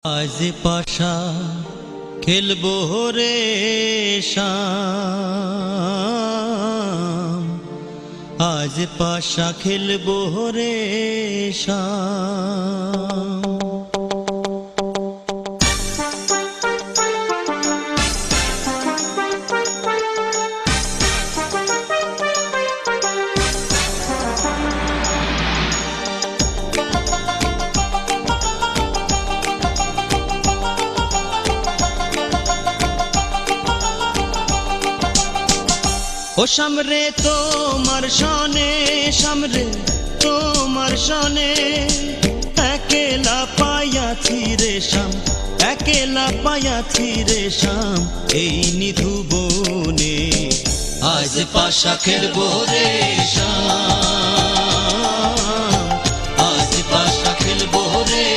আজ পাশা খেলবো রে শাম, আজ পাশা খেলবো রে শাম। ও সামরে তোমার সনে, সামরে তোমার সনে, একেলা পাইয়াছি রে শাম, একেলা পাইয়াছি রে শাম, এই নিধু বনে আজ পাশা খেলবো রে শাম, আজ পাশা খেলবো রে